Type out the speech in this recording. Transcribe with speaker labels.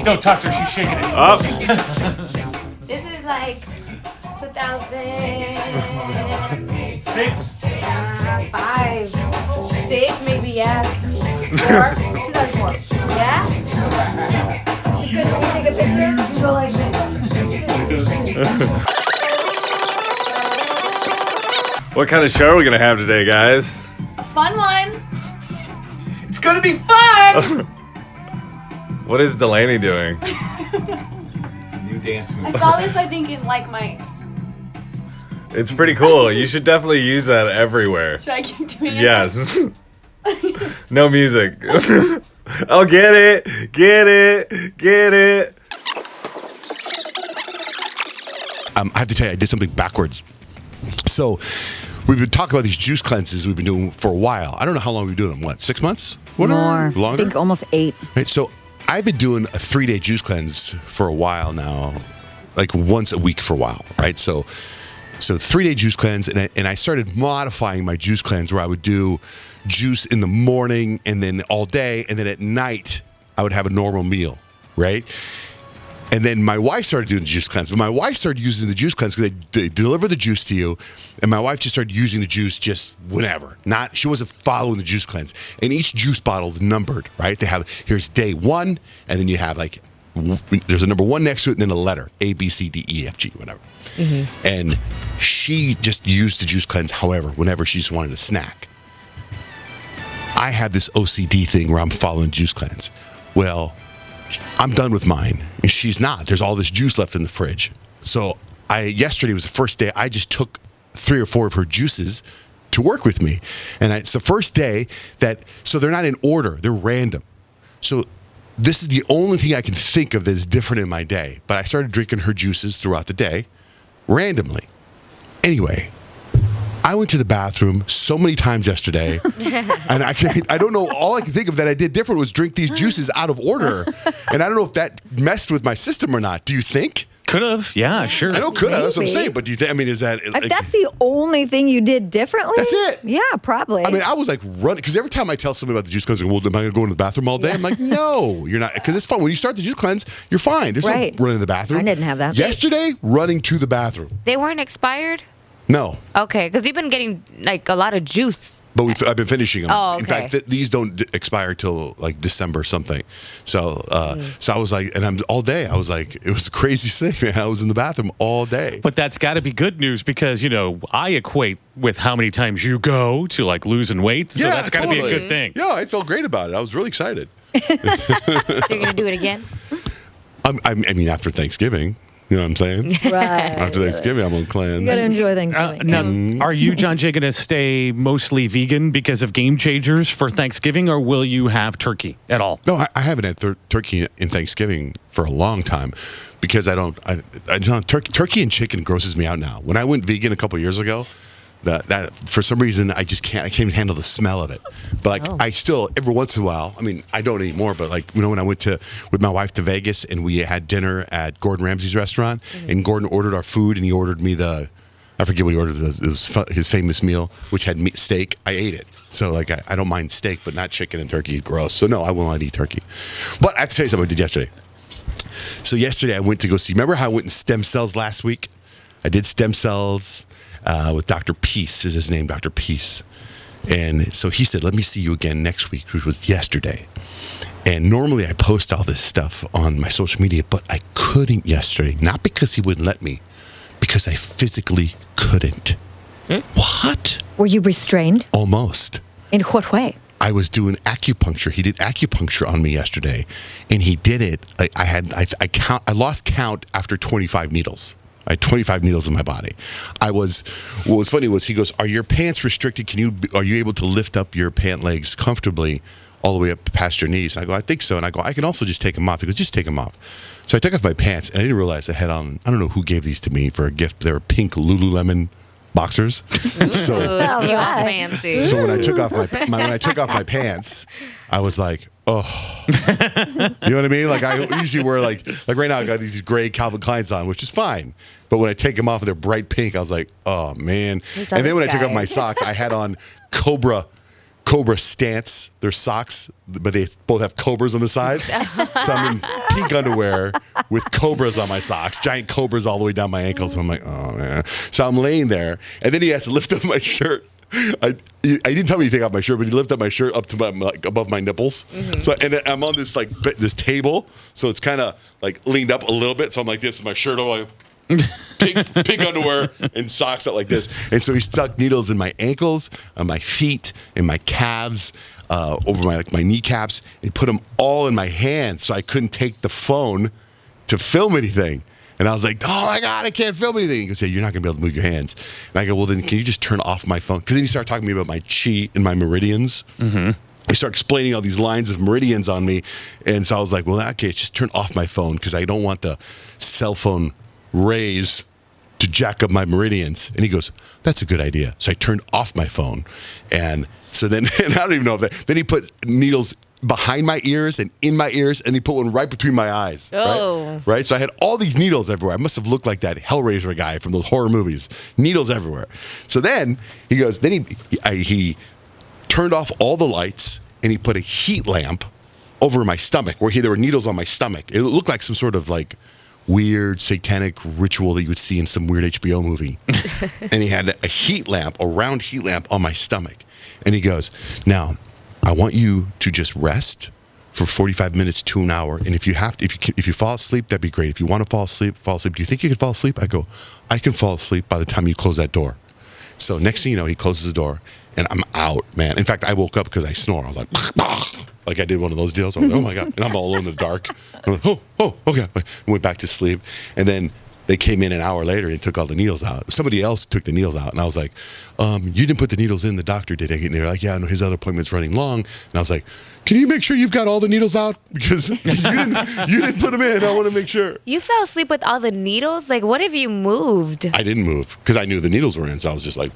Speaker 1: Don't talk to her. She's shaking it.
Speaker 2: Up.
Speaker 3: This is like 2006.
Speaker 1: 6.
Speaker 3: 5. 6, maybe, yeah. 4. 2004. Yeah? Because when you take a picture, you go like this.
Speaker 2: What kind of show are we going to have today, guys?
Speaker 3: A fun one.
Speaker 1: It's going to be fun!
Speaker 2: What is Delaney doing?
Speaker 1: It's a new dance move.
Speaker 3: I saw this, I think, in like my...
Speaker 2: It's pretty cool. You should definitely use that everywhere.
Speaker 3: Should I keep doing it?
Speaker 2: Yes. No music. Oh, get it. Get it. Get it.
Speaker 4: I have to tell you, I did something backwards. So we've been talking about these juice cleanses we've been doing for a while. I don't know how long we've been doing them. What, 6 months?
Speaker 5: More.
Speaker 4: Longer?
Speaker 5: I think almost 8.
Speaker 4: Right, so I've been doing a 3-day juice cleanse for a while now, like once a week for a while, right? So 3-day juice cleanse, and I started modifying my juice cleanse where I would do juice in the morning and then all day, and then at night I would have a normal meal, right? And then my wife started doing the juice cleanse. But my wife started using the juice cleanse because they deliver the juice to you. And my wife just started using the juice just whenever. She wasn't following the juice cleanse. And each juice bottle is numbered, right? They have, here's day 1, and then you have like, there's a number 1 next to it, and then a letter, A, B, C, D, E, F, G, whatever. Mm-hmm. And she just used the juice cleanse, however, whenever she just wanted a snack. I have this OCD thing where I'm following juice cleanse. Well, I'm done with mine, and she's not. There's all this juice left in the fridge. So yesterday was the first day I just took 3 or 4 of her juices to work with me. And it's the first day so they're not in order, they're random. So this is the only thing I can think of that is different in my day. But I started drinking her juices throughout the day, randomly. Anyway, I went to the bathroom so many times yesterday, and I don't know, all I can think of that I did different was drink these juices out of order. And I don't know if that messed with my system or not. Do you think?
Speaker 1: Could have. Yeah, sure.
Speaker 4: I know could have. That's what I'm saying. But do you think, is that...
Speaker 5: If that's the only thing you did differently?
Speaker 4: That's it.
Speaker 5: Yeah, probably.
Speaker 4: I was like running, because every time I tell somebody about the juice cleanse, well, am I going to go into the bathroom all day? I'm like, no, you're not, because it's fun. When you start the juice cleanse, you're fine. There's no running to the bathroom.
Speaker 5: I didn't have that.
Speaker 4: Yesterday, running to the bathroom.
Speaker 6: They weren't expired?
Speaker 4: No.
Speaker 6: Okay, because you've been getting like a lot of juice.
Speaker 4: But I've been finishing them.
Speaker 6: Oh, okay.
Speaker 4: In fact, these don't expire till like December something. So I was like, and I'm all day. I was like, it was the craziest thing, man. I was in the bathroom all day.
Speaker 1: But that's got to be good news because, I equate with how many times you go to like losing weight. So that's got to be a good thing.
Speaker 4: Yeah, I felt great about it. I was really excited.
Speaker 6: So you're going to do it again?
Speaker 4: After Thanksgiving. You know what I'm saying?
Speaker 5: Right.
Speaker 4: After Thanksgiving, I'm on cleanse.
Speaker 5: You got to enjoy Thanksgiving.
Speaker 1: Now, are you, Johnjay, going to stay mostly vegan because of Game Changers for Thanksgiving, or will you have turkey at all?
Speaker 4: No, I haven't had turkey in Thanksgiving for a long time because I don't turkey and chicken grosses me out now. When I went vegan a couple of years ago, that for some reason I can't even handle the smell of it. But I still every once in a while, I don't anymore, but when I went with my wife to Vegas and we had dinner at Gordon Ramsay's restaurant, and Gordon ordered our food and he ordered me I forget what he ordered, it was his famous meal which had steak. I ate it. So I don't mind steak, but not chicken and turkey. Gross. So no, I will not eat turkey. But I have to tell you something I did yesterday. So yesterday I went to go see, remember how I went in stem cells last week? I did stem cells with Dr. Peace, is his name, Dr. Peace. And so he said, let me see you again next week, which was yesterday. And normally I post all this stuff on my social media, but I couldn't yesterday. Not because he wouldn't let me, because I physically couldn't. What?
Speaker 5: Were you restrained?
Speaker 4: Almost.
Speaker 5: In what way?
Speaker 4: I was doing acupuncture. He did acupuncture on me yesterday, and he did it. I lost count after 25 needles. I had 25 needles in my body. What was funny was he goes, are your pants restricted? Are you able to lift up your pant legs comfortably all the way up past your knees? And I go, I think so. And I go, I can also just take them off. He goes, just take them off. So I took off my pants, and I didn't realize I had on, I don't know who gave these to me for a gift. They were pink Lululemon boxers. So
Speaker 6: You all fancy.
Speaker 4: when I took off my pants, I was like, oh, you know what I mean? Like I usually wear like right now I got these gray Calvin Kleins on, which is fine. But when I take them off and they're bright pink, I was like, oh man. And then when I took off my socks, I had on Cobra Cobra stance, their socks, but they both have cobras on the side. So I'm in pink underwear with cobras on my socks, giant cobras all the way down my ankles. I'm like, oh man. So I'm laying there, and then he has to lift up my shirt. I didn't tell me to take off my shirt, but he lifted up my shirt up to like above my nipples. So and I'm on this this table, so it's kind of like leaned up a little bit. So I'm like this with my shirt over. Pink underwear and socks out like this. And so he stuck needles in my ankles, on my feet, in my calves, over my kneecaps. He put them all in my hands so I couldn't take the phone to film anything. And I was like, oh my God, I can't film anything. He goes, yeah, you're not going to be able to move your hands. And I go, well, then can you just turn off my phone? Because then he started talking to me about my chi and my meridians. He started explaining all these lines of meridians on me. And so I was like, well, okay, just turn off my phone because I don't want the cell phone rays to jack up my meridians. And he goes, that's a good idea. So I turned off my phone. And so then, and I don't even know if that, then he put needles behind my ears and in my ears, and he put one right between my eyes.
Speaker 6: Oh.
Speaker 4: Right? So I had all these needles everywhere. I must have looked like that Hellraiser guy from those horror movies. Needles everywhere. So then he goes, then he turned off all the lights, and he put a heat lamp over my stomach, where there were needles on my stomach. It looked like some sort of like weird satanic ritual that you would see in some weird HBO movie. And he had a round heat lamp on my stomach. And he goes, now, I want you to just rest for 45 minutes to an hour. And if you fall asleep, that'd be great. If you want to fall asleep, fall asleep. Do you think you can fall asleep? I go, I can fall asleep by the time you close that door. So next thing you know, he closes the door and I'm out, man. In fact, I woke up because I snore. I was like I did one of those deals. I was like, oh my God. And I'm all alone in the dark. I'm like, oh, okay. I went back to sleep. And then they came in an hour later and took all the needles out. Somebody else took the needles out. And I was like, you didn't put the needles in, the doctor did. And they're like, yeah, no, his other appointment's running long. And I was like, can you make sure you've got all the needles out? Because you didn't put them in. I want to make sure.
Speaker 6: You fell asleep with all the needles? Like, what if you moved?
Speaker 4: I didn't move because I knew the needles were in. So I was just like,